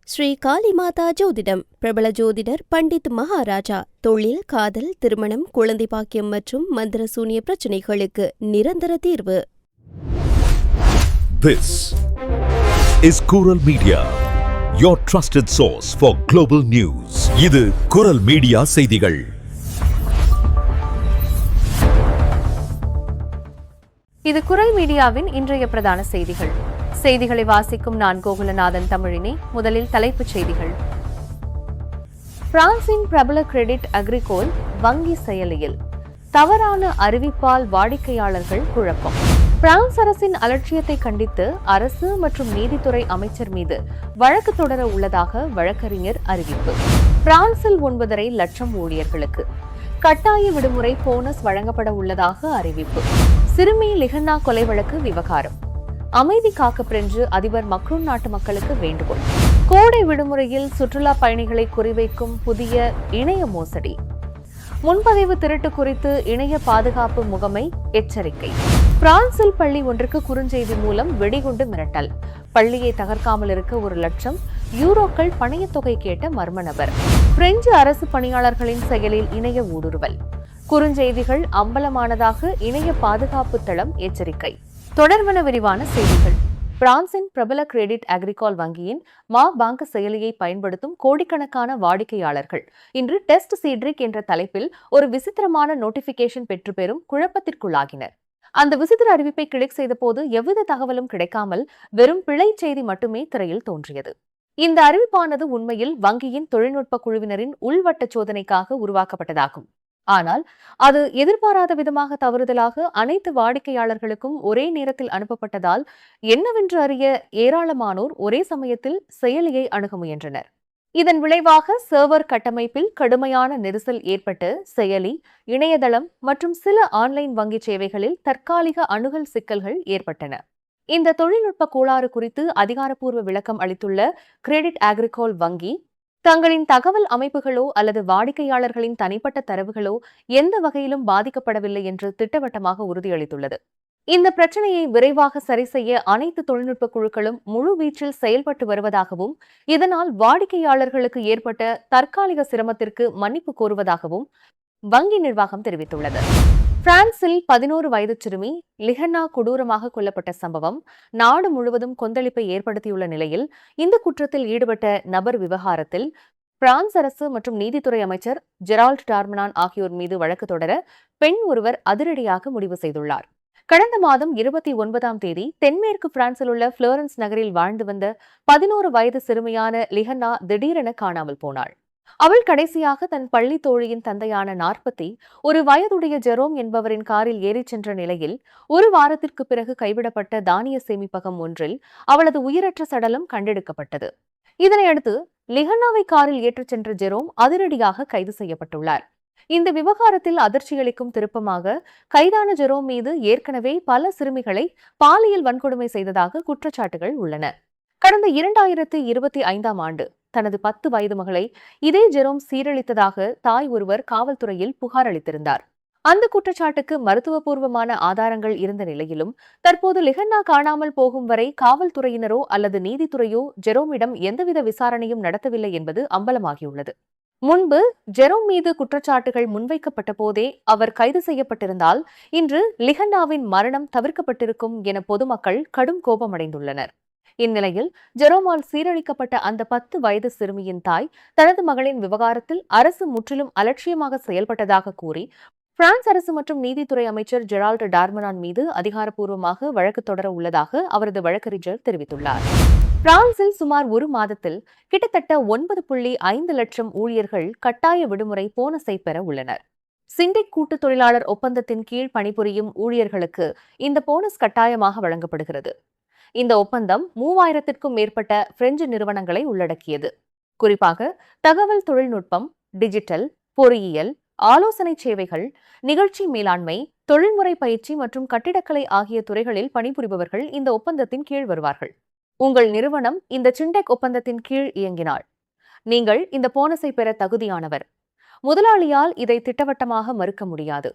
ஸ்ரீ காளிமாதா ஜோதிடம் பிரபல ஜோதிடர் பண்டித் மகாராஜா. தொழில், காதல், திருமணம், குழந்தை பாக்கியம் மற்றும் மந்திர சூனிய பிரச்சனைகளுக்கு நிரந்தர தீர்வு. This is Kural Media, your trusted source for global news. இது குரல் மீடியா செய்திகள். இது குரல் மீடியாவின் இன்றைய பிரதான செய்திகள். செய்திகளை வாசிக்கும் நான் கோகுலநாதன் தமிழினி. முதலில் தலைப்புச் செய்திகள். பிரான்சின் பிரபல கிரெடிட் அக்ரிகோல் வங்கி செயலியில் தவறான அறிவிப்பால் வாடிக்கையாளர்கள் குழப்பம். பிரான்ஸ் அரசின் அலட்சியத்தை கண்டித்து அரசு மற்றும் நீதித்துறை அமைச்சர் மீது வழக்கு தொடர உள்ளதாக வழக்கறிஞர் அறிவிப்பு. பிரான்சில் 9.5 லட்சம் ஊழியர்களுக்கு கட்டாய விடுமுறை போனஸ் வழங்கப்பட உள்ளதாக அறிவிப்பு. சிறுமி லிஹன்னா கொலை வழக்கு விவகாரம். அமைதி காக்க பிரெஞ்சு அதிபர் மக்ரோன் நாட்டு மக்களுக்கு வேண்டுகோள். கோடை விடுமுறையில் சுற்றுலா பயணிகளை குறிவைக்கும் புதிய இணைய மோசடி. முன்பதிவு திருட்டு குறித்து இணைய பாதுகாப்பு முகமை எச்சரிக்கை. பிரான்சில் பள்ளி ஒன்றுக்கு குறுஞ்செய்தி மூலம் வெடிகுண்டு மிரட்டல். பள்ளியை தகர்க்காமல் இருக்க 1 லட்சம் யூரோக்கள் பணையத் தொகை கேட்ட மர்ம நபர். பிரெஞ்சு அரசு பணியாளர்களின் செயலில் இணைய ஊடுருவல். குறுஞ்செய்திகள் அம்பலமானதாக இணைய பாதுகாப்பு தளம் எச்சரிக்கை. தொடர்பான விரிவான செய்திகள். பிரான்சின் பிரபல கிரெடிட் அக்ரிகால் வங்கியின் மா பாங்க் செயலியை பயன்படுத்தும் கோடிக்கணக்கான வாடிக்கையாளர்கள் இன்று டெஸ்ட் சீட்ரிக் என்ற தலைப்பில் ஒரு விசித்திரமான நோட்டிபிகேஷன் பெற்றுப்பெறும் குழப்பத்திற்குள்ளாகினர். அந்த விசித்திர அறிவிப்பை கிளிக் செய்த போது எவ்வித தகவலும் கிடைக்காமல் வெறும் பிழை செய்தி மட்டுமே திரையில் தோன்றியது. இந்த அறிவிப்பானது உண்மையில் வங்கியின் தொழில்நுட்ப குழுவினரின் உள்வட்ட சோதனைக்காக உருவாக்கப்பட்டதாகும். ஆனால் அது எதிர்பாராத விதமாக தவறுதலாக அனைத்து வாடிக்கையாளர்களுக்கும் ஒரே நேரத்தில் அனுப்பப்பட்டதால் என்னவென்று அறிய ஏராளமானோர் ஒரே சமயத்தில் செயலியை அணுக முயன்றனர். இதன் விளைவாக சர்வர் கட்டமைப்பில் கடுமையான நெரிசல் ஏற்பட்டு செயலி, இணையதளம் மற்றும் சில ஆன்லைன் வங்கி சேவைகளில் தற்காலிக அணுகல் சிக்கல்கள் ஏற்பட்டன. இந்த தொழில்நுட்ப கோளாறு குறித்து அதிகாரப்பூர்வ விளக்கம் அளித்துள்ள கிரெடிட் அக்ரிகோல் வங்கி, தங்களின் தகவல் அமைப்புகளோ அல்லது வாடிக்கையாளர்களின் தனிப்பட்ட தரவுகளோ எந்த வகையிலும் பாதிக்கப்படவில்லை என்று திட்டவட்டமாக உறுதியளித்துள்ளது. இந்த பிரச்சனையை விரைவாக சரி செய்ய அனைத்து தொழில்நுட்ப குழுக்களும் முழு வீச்சில் செயல்பட்டு வருவதாகவும், இதனால் வாடிக்கையாளர்களுக்கு ஏற்பட்ட தற்காலிக சிரமத்திற்கு மன்னிப்பு கோருவதாகவும் வங்கி நிர்வாகம் தெரிவித்துள்ளது. பிரான்சில் 11 வயது சிறுமி லிஹன்னா கொடூரமாக கொல்லப்பட்ட சம்பவம் நாடு முழுவதும் கொந்தளிப்பை ஏற்படுத்தியுள்ள நிலையில், இந்த குற்றத்தில் ஈடுபட்ட நபர் விவகாரத்தில் பிரான்ஸ் அரசு மற்றும் நீதித்துறை அமைச்சர் ஜெரால்ட் டார்மனான் ஆகியோர் மீது வழக்கு தொடர பெண் ஒருவர் அதிரடியாக முடிவு செய்துள்ளார். கடந்த மாதம் 29ஆம் தேதி தென்மேற்கு பிரான்சில் உள்ள புளோரன்ஸ் நகரில் வாழ்ந்து வந்த 11 வயது சிறுமியான லிஹன்னா திடீரென காணாமல் போனாள். அவள் கடைசியாக தன் பள்ளி தோழியின் தந்தையான 41 வயதுடைய ஜெரோம் என்பவரின் காரில் ஏறிச் சென்ற நிலையில் 1 வாரத்திற்கு பிறகு கைவிடப்பட்ட தானிய சேமிப்பகம் ஒன்றில் அவளது உயிரற்ற சடலம் கண்டெடுக்கப்பட்டது. இதனையடுத்து லிஹன்னாவை காரில் ஏற்றிச் சென்ற ஜெரோம் அதிரடியாக கைது செய்யப்பட்டுள்ளார். இந்த விவகாரத்தில் அதிர்ச்சியளிக்கும் திருப்பமாக கைதான ஜெரோம் மீது ஏற்கனவே பல சிறுமிகளை பாலியல் வன்கொடுமை செய்ததாக குற்றச்சாட்டுகள் உள்ளன. கடந்த 2025ஆம் ஆண்டு தனது 10 வயது மகளை இதே ஜெரோம் சீரழித்ததாக தாய் ஒருவர் காவல்துறையில் புகார் அளித்திருந்தார். அந்த குற்றச்சாட்டுக்கு மருத்துவபூர்வமான ஆதாரங்கள் இருந்த நிலையிலும் தற்போது லிஹன்னா காணாமல் போகும் வரை காவல்துறையினரோ அல்லது நீதித்துறையோ ஜெரோமிடம் எந்தவித விசாரணையும் நடத்தவில்லை என்பது அம்பலமாகியுள்ளது. முன்பு ஜெரோம் மீது குற்றச்சாட்டுகள் முன்வைக்கப்பட்ட போதே அவர் கைது செய்யப்பட்டிருந்தால் இன்று லிஹன்னாவின் மரணம் தவிர்க்கப்பட்டிருக்கும் என பொதுமக்கள் கடும் கோபமடைந்துள்ளனர். இந்நிலையில் ஜெரோமால் சீரழிக்கப்பட்ட அந்த 10 வயது சிறுமியின் தாய் தனது மகளின் விவகாரத்தில் அரசு முற்றிலும் அலட்சியமாக செயல்பட்டதாக கூறி பிரான்ஸ் அரசு மற்றும் நீதித்துறை அமைச்சர் ஜெரால்ட் டார்மனான் மீது அதிகாரப்பூர்வமாக வழக்கு தொடர உள்ளதாக அவரது வழக்கறிஞர் தெரிவித்துள்ளார். பிரான்சில் சுமார் 1 மாதத்தில் கிட்டத்தட்ட 9.5 லட்சம் ஊழியர்கள் கட்டாய விடுமுறை போனஸை பெற உள்ளனர். சிண்டிக் கூட்டு தொழிலாளர் ஒப்பந்தத்தின் கீழ் பணிபுரியும் ஊழியர்களுக்கு இந்த போனஸ் கட்டாயமாக வழங்கப்படுகிறது. இந்த ஒப்பந்தம் 3000க்கும் மேற்பட்ட பிரெஞ்சு நிறுவனங்களை உள்ளடக்கியது. குறிப்பாக தகவல் தொழில்நுட்பம், டிஜிட்டல், பொறியியல், ஆலோசனை சேவைகள், நிகழ்ச்சி மேலாண்மை, தொழில்முறை பயிற்சி மற்றும் கட்டிடக்கலை ஆகிய துறைகளில் பணிபுரிபவர்கள் இந்த ஒப்பந்தத்தின் கீழ் வருவார்கள். உங்கள் நிறுவனம் இந்த சிண்டெக் ஒப்பந்தத்தின் கீழ் இயங்கினால் நீங்கள் இந்த போனஸை பெற தகுதியானவர். முதலாளியால் இதை திட்டவட்டமாக மறுக்க முடியாது.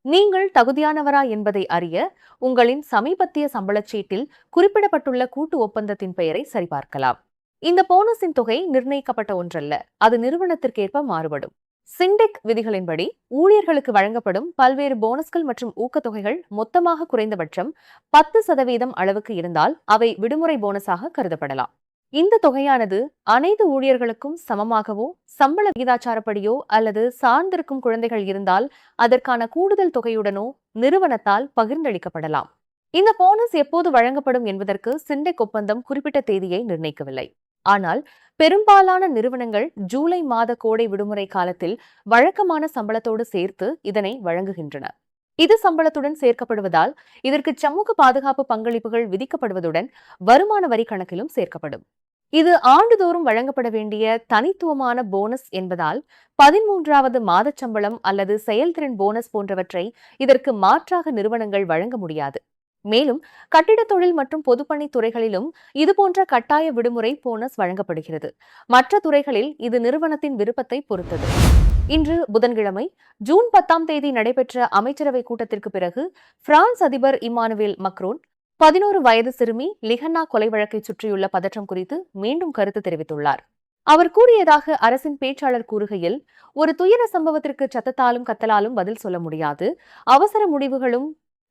நீங்கள் தகுதியானவரா என்பதை அறிய உங்களின் சமீபத்திய சம்பளச் சீட்டில் குறிப்பிடப்பட்டுள்ள கூட்டு ஒப்பந்தத்தின் பெயரை சரிபார்க்கலாம். இந்த போனஸின் தொகை நிர்ணயிக்கப்பட்ட ஒன்றல்ல, அது நிறுவனத்திற்கேற்ப மாறுபடும். சிண்டெக் விதிகளின்படி ஊழியர்களுக்கு வழங்கப்படும் பல்வேறு போனஸ்கள் மற்றும் ஊக்கத்தொகைகள் மொத்தமாக குறைந்தபட்சம் 10% அளவுக்கு இருந்தால் அவை விடுமுறை போனஸாக கருதப்படலாம். இந்த தொகையானது அனைத்து ஊழியர்களுக்கும் சமமாகவோ, சம்பள விகிதாச்சாரப்படியோ அல்லது சார்ந்திருக்கும் குழந்தைகள் இருந்தால் அதற்கான கூடுதல் தொகையுடனோ நிறுவனத்தால் பகிர்ந்தளிக்கப்படலாம். இந்த போனஸ் எப்போது வழங்கப்படும் என்பதற்கு சிண்டெக் ஒப்பந்தம் குறிப்பிட்ட தேதியை நிர்ணயிக்கவில்லை. ஆனால் பெரும்பாலான நிறுவனங்கள் ஜூலை மாத கோடை விடுமுறை காலத்தில் வழக்கமான சம்பளத்தோடு சேர்த்து இதனை வழங்குகின்றன. இது சம்பளத்துடன் சேர்க்கப்படுவதால் இதற்கு சமூக பாதுகாப்பு பங்களிப்புகள் விதிக்கப்படுவதுடன் வருமான வரி கணக்கிலும் சேர்க்கப்படும். இது ஆண்டுதோறும் வழங்கப்பட வேண்டிய தனித்துவமான போனஸ் என்பதால் 13வது மாதச் சம்பளம் அல்லது செயல்திறன் போனஸ் போன்றவற்றை இதற்கு மாற்றாக நிறுவனங்கள் வழங்க முடியாது. மேலும் கட்டிடத் தொழில் மற்றும் பொதுப்பணித் துறைகளிலும் இதுபோன்ற கட்டாய விடுமுறை போனஸ் வழங்கப்படுகிறது. மற்ற துறைகளில் இது நிறுவனத்தின் விருப்பத்தை பொறுத்தது. இன்று புதன்கிழமை ஜூன் 10 நடைபெற்ற அமைச்சரவை கூட்டத்திற்கு பிறகு பிரான்ஸ் அதிபர் இம்மானுவேல் மக்ரோன் 11 வயது சிறுமி லிஹன்னா கொலை வழக்கை சுற்றியுள்ள பதற்றம் குறித்து மீண்டும் கருத்து தெரிவித்துள்ளார். அவர் கூறியதாக அரசின் பேச்சாளர் கூறுகையில், ஒரு துயர சம்பவத்திற்கு சத்தத்தாலும் கத்தலாலும் பதில் சொல்ல முடியாது. அவசர முடிவுகளும்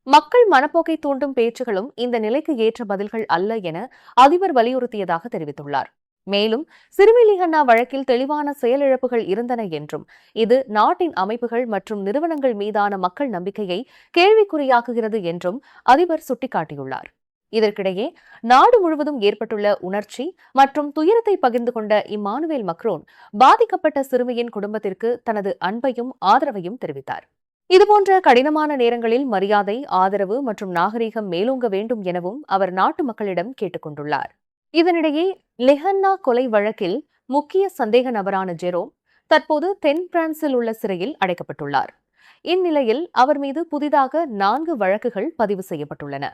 மக்கள் மனப்போக்கை தூண்டும் பேச்சுகளும் இந்த நிலைக்கு ஏற்ற பதில்கள் அல்ல என அதிபர் வலியுறுத்தியதாக தெரிவித்துள்ளார். மேலும் சிறுமி லிஹன்னா வழக்கில் தெளிவான செயலிழப்புகள் இருந்தன என்றும் இது நாட்டின் அமைப்புகள் மற்றும் நிறுவனங்கள் மீதான மக்கள் நம்பிக்கையை கேள்விக்குறியாக்குகிறது என்றும் அதிபர் சுட்டிக்காட்டியுள்ளார். இதற்கிடையே நாடு முழுவதும் ஏற்பட்டுள்ள உணர்ச்சி மற்றும் துயரத்தை பகிர்ந்து கொண்ட இம்மானுவேல் மக்ரோன் பாதிக்கப்பட்ட சிறுமியின் குடும்பத்திற்கு தனது அன்பையும் ஆதரவையும் தெரிவித்தார். இதுபோன்ற கடினமான நேரங்களில் மரியாதை, ஆதரவு மற்றும் நாகரீகம் மேலோங்க வேண்டும் எனவும் அவர் நாட்டு மக்களிடம் கேட்டுக் கொண்டுள்ளார். இதனிடையே லிஹன்னா கொலை வழக்கில் முக்கிய சந்தேக நபரான ஜெரோம் தற்போது தென் பிரான்சில் உள்ள சிறையில் அடைக்கப்பட்டுள்ளார். இந்நிலையில் அவர் மீது புதிதாக 4 வழக்குகள் பதிவு செய்யப்பட்டுள்ளன.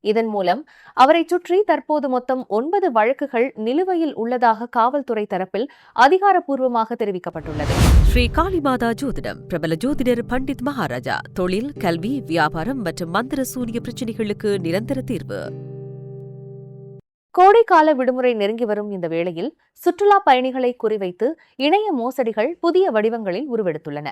இதன் மூலம் அவரை சுற்றி தற்போது மொத்தம் 9 வழக்குகள் நிலுவையில் உள்ளதாக காவல்துறை தரப்பில் அதிகாரப்பூர்வமாக தெரிவிக்கப்பட்டுள்ளது. ஸ்ரீ காளிமாதா ஜோதிடம் பிரபல ஜோதிடர் பண்டித் மகாராஜா. தொழில், கல்வி, வியாபாரம் மற்றும் மந்திர சூனிய பிரச்சினைகளுக்கு நிரந்தர தீர்வு. கோடைக்கால விடுமுறை நெருங்கி வரும் இந்த வேளையில் சுற்றுலா பயணிகளை குறிவைத்து இணைய மோசடிகள் புதிய வடிவங்களில் உருவெடுத்துள்ளன.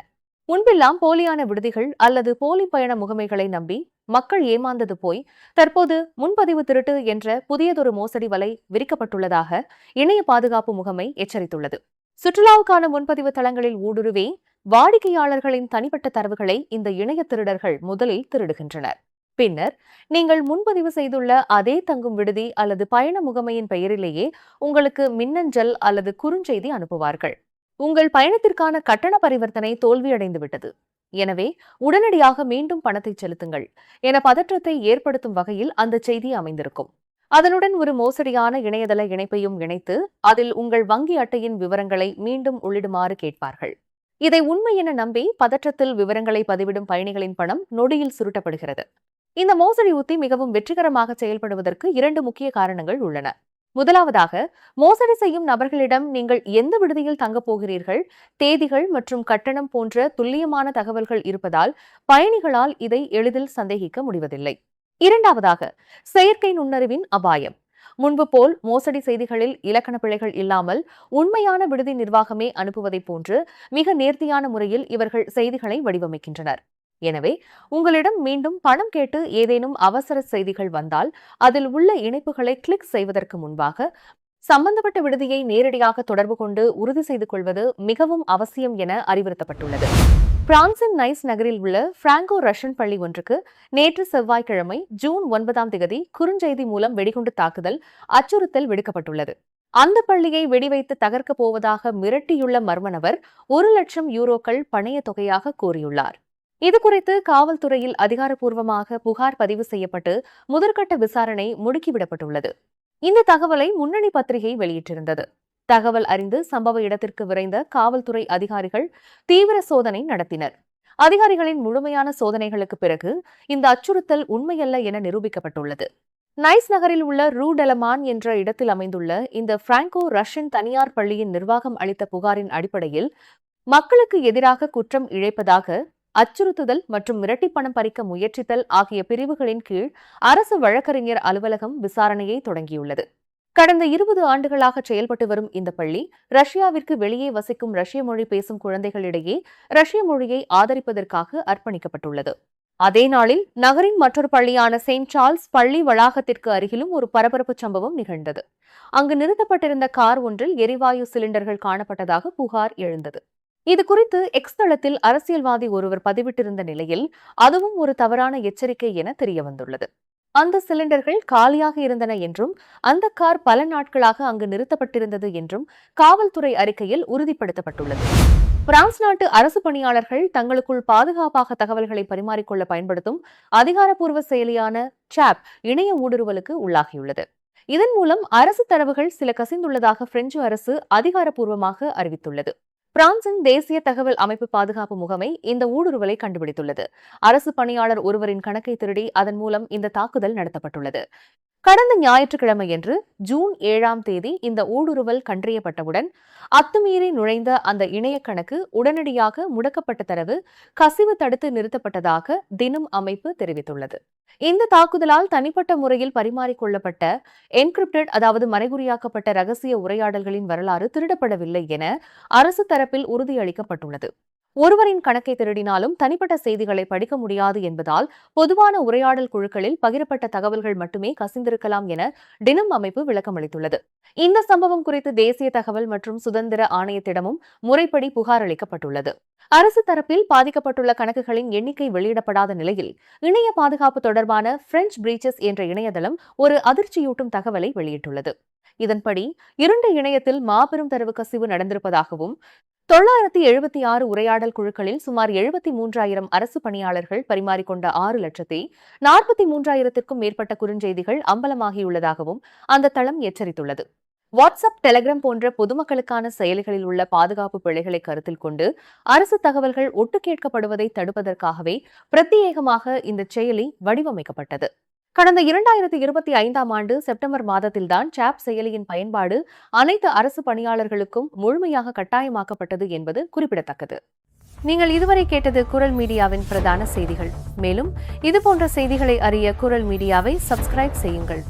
முன்பெல்லாம் போலியான விடுதிகள் அல்லது போலி பயண முகமைகளை நம்பி மக்கள் ஏமாந்தது போய் தற்போது முன்பதிவு திருட்டு என்ற புதியதொரு மோசடி வலை விரிக்கப்பட்டுள்ளதாக இணைய பாதுகாப்பு முகமை எச்சரித்துள்ளது. சுற்றுலாவுக்கான முன்பதிவு தளங்களில் ஊடுருவே வாடிக்கையாளர்களின் தனிப்பட்ட தரவுகளை இந்த இணைய திருடர்கள் முதலில் திருடுகின்றனர். பின்னர் நீங்கள் முன்பதிவு செய்துள்ள அதே தங்கும் விடுதி அல்லது பயண முகமையின் பெயரிலேயே உங்களுக்கு மின்னஞ்சல் அல்லது குறுஞ்செய்தி அனுப்புவார்கள். உங்கள் பயணத்திற்கான கட்டண பரிவர்த்தனை தோல்வியடைந்துவிட்டது, எனவே உடனடியாக மீண்டும் பணத்தை செலுத்துங்கள் என பதற்றத்தை ஏற்படுத்தும் வகையில் அந்த செய்தி அமைந்திருக்கும். அதனுடன் ஒரு மோசடியான இணையதள இணைப்பையும் இணைத்து அதில் உங்கள் வங்கி அட்டையின் விவரங்களை மீண்டும் உள்ளிடுமாறு கேட்பார்கள். இதை உண்மை என நம்பி பதற்றத்தில் விவரங்களை பதிவிடும் பயணிகளின் பணம் நொடியில் சுருட்டப்படுகிறது. இந்த மோசடி உத்தி மிகவும் வெற்றிகரமாக செயல்படுவதற்கு 2 முக்கிய காரணங்கள் உள்ளன. முதலாவதாக, மோசடி செய்யும் நபர்களிடம் நீங்கள் எந்த விடுதியில் தங்கப் போகிறீர்கள், தேதிகள் மற்றும் கட்டணம் போன்ற துல்லியமான தகவல்கள் இருப்பதால் பயணிகளால் இதை எளிதில் சந்தேகிக்க முடிவதில்லை. இரண்டாவதாக, செயற்கை நுண்ணறிவின் அபாயம். முன்பு போல் மோசடி செய்திகளில் இலக்கண பிழைகள் இல்லாமல் உண்மையான விடுதி நிர்வாகமே அனுப்புவதைப் போன்று மிக நேர்த்தியான முறையில் இவர்கள் செய்திகளை வடிவமைக்கின்றனர். எனவே உங்களிடம் மீண்டும் பணம் கேட்டு ஏதேனும் அவசர செய்திகள் வந்தால் அதில் உள்ள இணைப்புகளை கிளிக் செய்வதற்கு முன்பாக சம்பந்தப்பட்ட விடுதியை நேரடியாக தொடர்பு கொண்டு உறுதி செய்து கொள்வது மிகவும் அவசியம் என அறிவுறுத்தப்பட்டுள்ளது. பிரான்சின் நைஸ் நகரில் உள்ள பிராங்கோ ரஷ்யன் பள்ளி ஒன்றுக்கு நேற்று செவ்வாய்க்கிழமை ஜூன் 9 குறுஞ்செய்தி மூலம் வெடிகுண்டு தாக்குதல் அச்சுறுத்தல் விடுக்கப்பட்டுள்ளது. அந்த பள்ளியை வெடிவைத்து தகர்க்கப் போவதாக மிரட்டியுள்ள மர்ம நபர் 1 லட்சம் யூரோக்கள் பணைய தொகையாக கோரியுள்ளார். இதுகுறித்து காவல்துறையில் அதிகாரப்பூர்வமாக புகார் பதிவு செய்யப்பட்டு முதற்கட்ட விசாரணை முடுக்கிவிடப்பட்டுள்ளது. இந்த தகவலை முன்னணி பத்திரிகை வெளியிட்டிருந்தது. தகவல் அறிந்து சம்பவ இடத்திற்கு விரைந்த காவல்துறை அதிகாரிகள் தீவிர சோதனை நடத்தினர். அதிகாரிகளின் முழுமையான சோதனைகளுக்கு பிறகு இந்த அச்சுறுத்தல் உண்மையல்ல என நிரூபிக்கப்பட்டுள்ளது. நைஸ் நகரில் உள்ள ரூ டெலமான் என்ற இடத்தில் அமைந்துள்ள இந்த பிராங்கோ ரஷ்யன் தனியார் பள்ளியின் நிர்வாகம் அளித்த புகாரின் அடிப்படையில் மக்களுக்கு எதிராக குற்றம் இழைப்பதாக அச்சுறுத்துதல் மற்றும் மிரட்டி பணம் பறிக்க முயற்சித்தல் ஆகிய பிரிவுகளின் கீழ் அரசு வழக்கறிஞர் அலுவலகம் விசாரணையை தொடங்கியுள்ளது. கடந்த 20 ஆண்டுகளாக செயல்பட்டு வரும் இந்த பள்ளி ரஷ்யாவிற்கு வெளியே வசிக்கும் ரஷ்ய மொழி பேசும் குழந்தைகளிடையே ரஷ்ய மொழியை ஆதரிப்பதற்காக அர்ப்பணிக்கப்பட்டுள்ளது. அதே நாளில் நகரின் மற்றொரு பள்ளியான செயின்ட் சார்ல்ஸ் பள்ளி வளாகத்திற்கு அருகிலும் ஒரு பரபரப்பு சம்பவம் நிகழ்ந்தது. அங்கு நிறுத்தப்பட்டிருந்த கார் ஒன்றில் எரிவாயு சிலிண்டர்கள் காணப்பட்டதாக புகார் எழுந்தது. இது குறித்து எக்ஸ் தளத்தில் அரசியல்வாதி ஒருவர் பதிவிட்டிருந்த நிலையில் அதுவும் ஒரு தவறான எச்சரிக்கை என தெரியவந்துள்ளது. அந்த சிலிண்டர்கள் காலியாக இருந்தன என்றும் அந்த கார் பல நாட்களாக அங்கு நிறுத்தப்பட்டிருந்தது என்றும் காவல்துறை அறிக்கையில் உறுதிப்படுத்தப்பட்டுள்ளது. பிரான்ஸ் நாட்டு அரசு பணியாளர்கள் தங்களுக்குள் பாதுகாப்பாக தகவல்களை பரிமாறிக்கொள்ள பயன்படுத்தும் அதிகாரப்பூர்வ செயலியான சாப் இணைய ஊடுருவலுக்கு உள்ளாகியுள்ளது. இதன் மூலம் அரசு தரவுகள் சில கசிந்துள்ளதாக பிரெஞ்சு அரசு அதிகாரப்பூர்வமாக அறிவித்துள்ளது. பிரான்சின் தேசிய தகவல் அமைப்பு பாதுகாப்பு முகமை இந்த ஊடுருவலை கண்டுபிடித்துள்ளது. அரசு பணியாளர் ஒருவரின் கணக்கை திருடி அதன் மூலம் இந்த தாக்குதல் நடத்தப்பட்டுள்ளது. கடந்த ஞாயிற்றுக்கிழமையன்று ஜூன் 7ஆம் தேதி இந்த ஊடுருவல் கண்டறியப்பட்டவுடன் அத்துமீறி நுழைந்த அந்த இணைய கணக்கு உடனடியாக முடக்கப்பட்ட தரவு கசிவு தடுத்து நிறுத்தப்பட்டதாக தினம் அமைப்பு தெரிவித்துள்ளது. இந்த தாக்குதலால் தனிப்பட்ட முறையில் பரிமாறிக்கொள்ளப்பட்ட என்கிரிப்டட் அதாவது மறைகுறியாக்கப்பட்ட ரகசிய உரையாடல்களின் வரலாறு திருடப்படவில்லை என அரசு தரப்பில் உறுதியளிக்கப்பட்டுள்ளது. ஒருவரின் கணக்கை திருடினாலும் தனிப்பட்ட செய்திகளை படிக்க முடியாது என்பதால் பொதுவான உரையாடல் குழுக்களில் பகிரப்பட்ட தகவல்கள் மட்டுமே கசிந்திருக்கலாம் என டினம் அமைப்பு விளக்கமளித்துள்ளது. இந்த சம்பவம் குறித்து தேசிய தகவல் மற்றும் சுதந்திர ஆணையத்திடமும் முறைப்படி புகார் அளிக்கப்பட்டுள்ளது. அரசு தரப்பில் பாதிக்கப்பட்டுள்ள கணக்குகளின் எண்ணிக்கை வெளியிடப்படாத நிலையில் இணைய பாதுகாப்பு தொடர்பான பிரெஞ்ச் பிரீச்சஸ் என்ற இணையதளம் ஒரு அதிர்ச்சியூட்டும் தகவலை வெளியிட்டுள்ளது. இதன்படி 2 இணையத்தில் மாபெரும் தரவு கசிவு நடந்திருப்பதாகவும் 976 உரையாடல் குழுக்களில் சுமார் 73,000 அரசு பணியாளர்கள் பரிமாறிக்கொண்ட 6,43,000க்கும் மேற்பட்ட குறுஞ்செய்திகள் அம்பலமாகியுள்ளதாகவும் அந்த தளம் எச்சரித்துள்ளது. வாட்ஸ்அப், டெலிகிராம் போன்ற பொதுமக்களுக்கான செயலிகளில் உள்ள பாதுகாப்பு பிழைகளை கருத்தில் கொண்டு அரசு தகவல்கள் ஒட்டு கேட்கப்படுவதை தடுப்பதற்காகவே பிரத்யேகமாக இந்த செயலி வடிவமைக்கப்பட்டது. கடந்த 2025ஆம் ஆண்டு செப்டம்பர் மாதத்தில்தான் சாப் செயலியின் பயன்பாடு அனைத்து அரசு பணியாளர்களுக்கும் முழுமையாக கட்டாயமாக்கப்பட்டது என்பது குறிப்பிடத்தக்கது. நீங்கள் இதுவரை கேட்டது குரல் மீடியாவின் பிரதான செய்திகள். மேலும் இதுபோன்ற செய்திகளை அறிய குரல் மீடியாவை சப்ஸ்கிரைப் செய்யுங்கள்.